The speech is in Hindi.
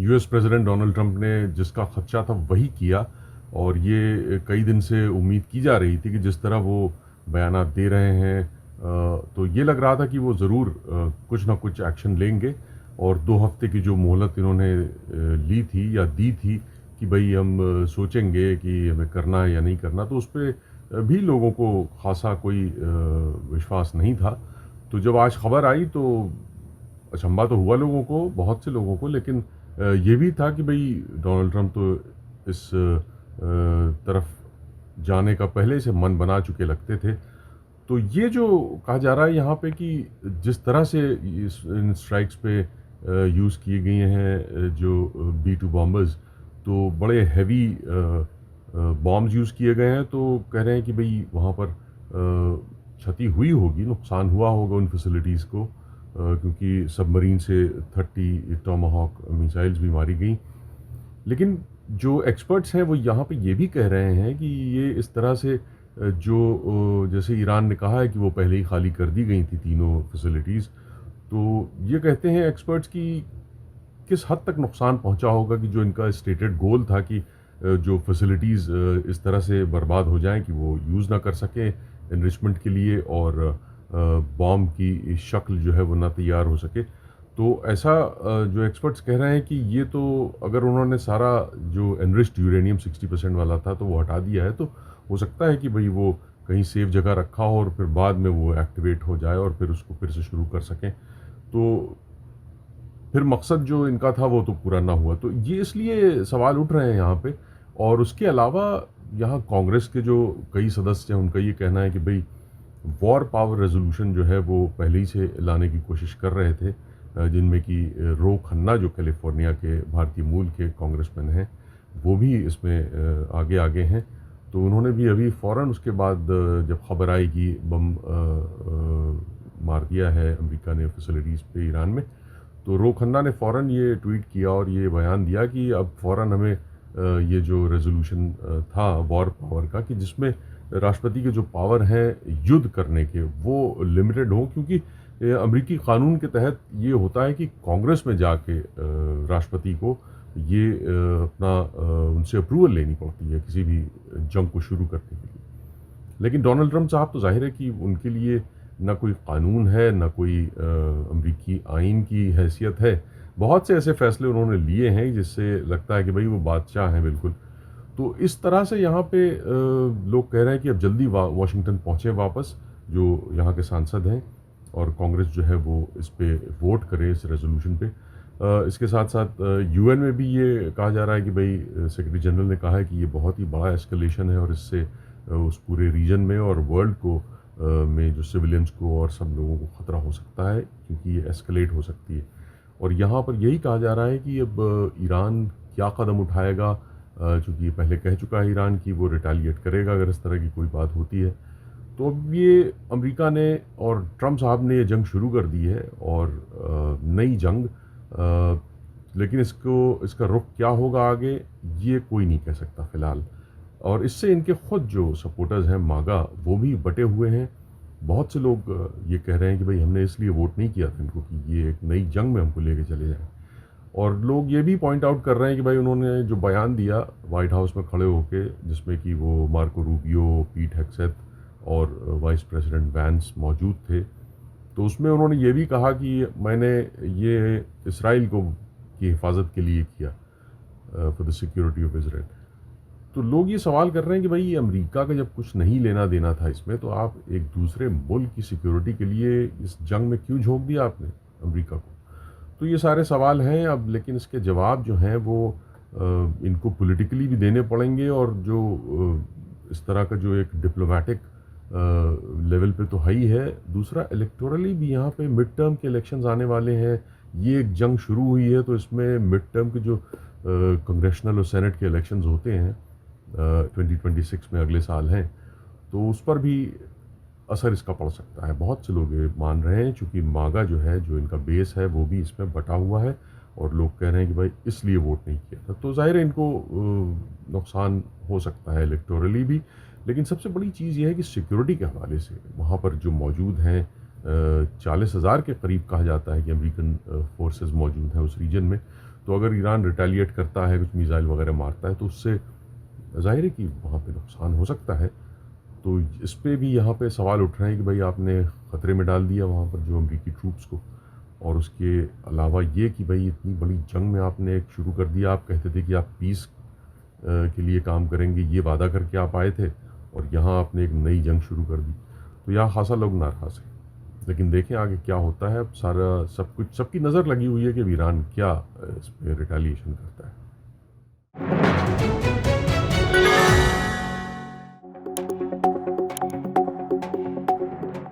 यूएस प्रेसिडेंट डोनाल्ड ट्रंप ने जिसका खदशा था वही किया, और ये कई दिन से उम्मीद की जा रही थी कि जिस तरह वो बयानात दे रहे हैं, तो ये लग रहा था कि वो ज़रूर कुछ ना कुछ एक्शन लेंगे। और 2 हफ्ते की जो मोहलत इन्होंने ली थी या दी थी कि भाई हम सोचेंगे कि हमें करना है या नहीं करना, तो उस पे भी लोगों को ख़ासा कोई विश्वास नहीं था। तो जब आज खबर आई तो अचंभा तो हुआ लोगों को, बहुत से लोगों को, लेकिन ये भी था कि भई डोनाल्ड ट्रंप तो इस तरफ जाने का पहले से मन बना चुके लगते थे। तो ये जो कहा जा रहा है यहाँ पे कि जिस तरह से इन स्ट्राइक्स पे यूज़ किए गए हैं जो B-2 बॉम्बर्स, तो बड़े हैवी बॉम्ब्स यूज़ किए गए हैं, तो कह रहे हैं कि भई वहाँ पर क्षति हुई होगी, नुकसान हुआ होगा उन फैसिलिटीज़ को, क्योंकि सबमरीन से 30 टोमाहॉक मिसाइल्स भी मारी गई। लेकिन जो एक्सपर्ट्स हैं वो यहाँ पे ये भी कह रहे हैं कि ये इस तरह से जैसे ईरान ने कहा है कि वो पहले ही खाली कर दी गई थी तीनों फैसिलिटीज़, तो ये कहते हैं एक्सपर्ट्स कि किस हद तक नुकसान पहुंचा होगा कि जो इनका स्टेटेड गोल था कि जो फैसिलिटीज़ इस तरह से बर्बाद हो जाएं कि वो यूज़ ना कर सकें एनरिचमेंट के लिए, और बॉम्ब की शक्ल जो है वो ना तैयार हो सके। तो ऐसा जो एक्सपर्ट्स कह रहे हैं कि ये तो अगर उन्होंने सारा जो एनरिच्ड यूरेनियम 60% वाला था तो वो हटा दिया है, तो हो सकता है कि भाई वो कहीं सेफ जगह रखा हो और फिर बाद में वो एक्टिवेट हो जाए और फिर उसको फिर से शुरू कर सकें। तो फिर मकसद जो इनका था वो तो पूरा ना हुआ। तो ये इसलिए सवाल उठ रहे हैं यहाँ पे। और उसके अलावा यहाँ कांग्रेस के जो कई सदस्य हैं उनका ये कहना है कि भाई वॉर पावर रेजोल्यूशन जो है वो पहले ही से लाने की कोशिश कर रहे थे, जिनमें कि रो खन्ना जो कैलिफोर्निया के भारतीय मूल के कांग्रेसमैन हैं वो भी इसमें आगे आगे हैं। तो उन्होंने भी अभी फ़ौरन उसके बाद जब खबर आई कि बम मार दिया है अमेरिका ने फैसिलिटीज़ पे ईरान में, तो रो खन्ना ने फ़ौरन ये ट्वीट किया और ये बयान दिया कि अब फ़ौरन हमें ये जो रेजोल्यूशन था वॉर पावर का, कि जिसमें राष्ट्रपति के जो पावर हैं युद्ध करने के वो लिमिटेड हों, क्योंकि अमेरिकी कानून के तहत ये होता है कि कांग्रेस में जाके राष्ट्रपति को ये अपना उनसे अप्रूवल लेनी पड़ती है किसी भी जंग को शुरू करने के लिए। लेकिन डोनाल्ड ट्रंप साहब तो जाहिर है कि उनके लिए ना कोई कानून है, ना कोई अमेरिकी आइन की हैसियत है। बहुत से ऐसे फैसले उन्होंने लिए हैं जिससे लगता है कि भाई वो बादशाह हैं बिल्कुल। तो इस तरह से यहाँ पे लोग कह रहे हैं कि अब जल्दी वाशिंगटन पहुँचे वापस जो यहाँ के सांसद हैं, और कांग्रेस जो है वो इस पे वोट करे इस रेजोल्यूशन पे। इसके साथ साथ यूएन में भी ये कहा जा रहा है कि भाई सेक्रेटरी जनरल ने कहा है कि ये बहुत ही बड़ा एस्केलेशन है और इससे उस पूरे रीजन में और वर्ल्ड को में जो सिविलियंस को और सब लोगों को ख़तरा हो सकता है, क्योंकि ये एस्केलेट हो सकती है। और यहाँ पर यही कहा जा रहा है कि अब ईरान क्या कदम उठाएगा, चूँकि ये पहले कह चुका है ईरान कि वो रिटेलिएट करेगा अगर इस तरह की कोई बात होती है। तो अब ये अमेरिका ने और ट्रंप साहब ने ये जंग शुरू कर दी है, और नई जंग, लेकिन इसका रुख क्या होगा आगे ये कोई नहीं कह सकता फ़िलहाल। और इससे इनके ख़ुद जो सपोर्टर्स हैं मागा वो भी बटे हुए हैं। बहुत से लोग ये कह रहे हैं कि भाई हमने इसलिए वोट नहीं किया था इनको कि ये एक नई जंग में हमको लेके चले जाएं। और लोग ये भी पॉइंट आउट कर रहे हैं कि भाई उन्होंने जो बयान दिया वाइट हाउस में खड़े होके, जिसमें कि वो मार्को रूबियो, पीट हेग्सेथ और वाइस प्रेसिडेंट वैंस मौजूद थे, तो उसमें उन्होंने ये भी कहा कि मैंने ये इसराइल को की हिफाजत के लिए किया, for the security of Israel. तो लोग ये सवाल कर रहे हैं कि भाई ये अमेरिका का जब कुछ नहीं लेना देना था इसमें, तो आप एक दूसरे मुल्क की सिक्योरिटी के लिए इस जंग में क्यों झोंक दिया आपने अमेरिका को। तो ये सारे सवाल हैं अब, लेकिन इसके जवाब जो हैं वो इनको पॉलिटिकली भी देने पड़ेंगे, और जो इस तरह का जो एक डिप्लोमेटिक लेवल पे तो है ही है, दूसरा इलेक्टोरली भी यहाँ पे मिड टर्म के इलेक्शंस आने वाले हैं। ये एक जंग शुरू हुई है तो इसमें मिड टर्म के जो कांग्रेशनल और सेनेट के इलेक्शंस होते हैं 2026 में अगले साल हैं, तो उस पर भी असर इसका पड़ सकता है। बहुत से लोग ये मान रहे हैं, चूँकि मागा जो है जो इनका बेस है वो भी इसमें बटा हुआ है, और लोग कह रहे हैं कि भाई इसलिए वोट नहीं किया था। तो जाहिर है इनको नुकसान हो सकता है इलेक्टोरली भी, लेकिन सबसे बड़ी चीज़ ये है कि सिक्योरिटी के हवाले से वहाँ पर जो मौजूद हैं 40,000 के करीब कहा जाता है कि अमेरिकन फोर्सेस मौजूद हैं उस रीजन में। तो अगर ईरान रिटेलिएट करता है, कुछ मिसाइल वगैरह मारता है, तो उससे ज़ाहिर है कि वहाँ पे नुकसान हो सकता है। तो इस पे भी यहाँ पे सवाल उठ रहे हैं कि भाई आपने ख़तरे में डाल दिया वहाँ पर जो अमरीकी ट्रूप्स को। और उसके अलावा ये कि भाई इतनी बड़ी जंग में आपने एक शुरू कर दिया। आप कहते थे कि आप पीस के लिए काम करेंगे, ये वादा करके आप आए थे, और यहाँ आपने एक नई जंग शुरू कर दी। तो यहाँ खासा लोग नाराज़ हैं। लेकिन देखें आगे क्या होता है। अब सारा सब कुछ, सबकी नज़र लगी हुई है कि ईरान क्या इस पे रिटेलिएशन करता है।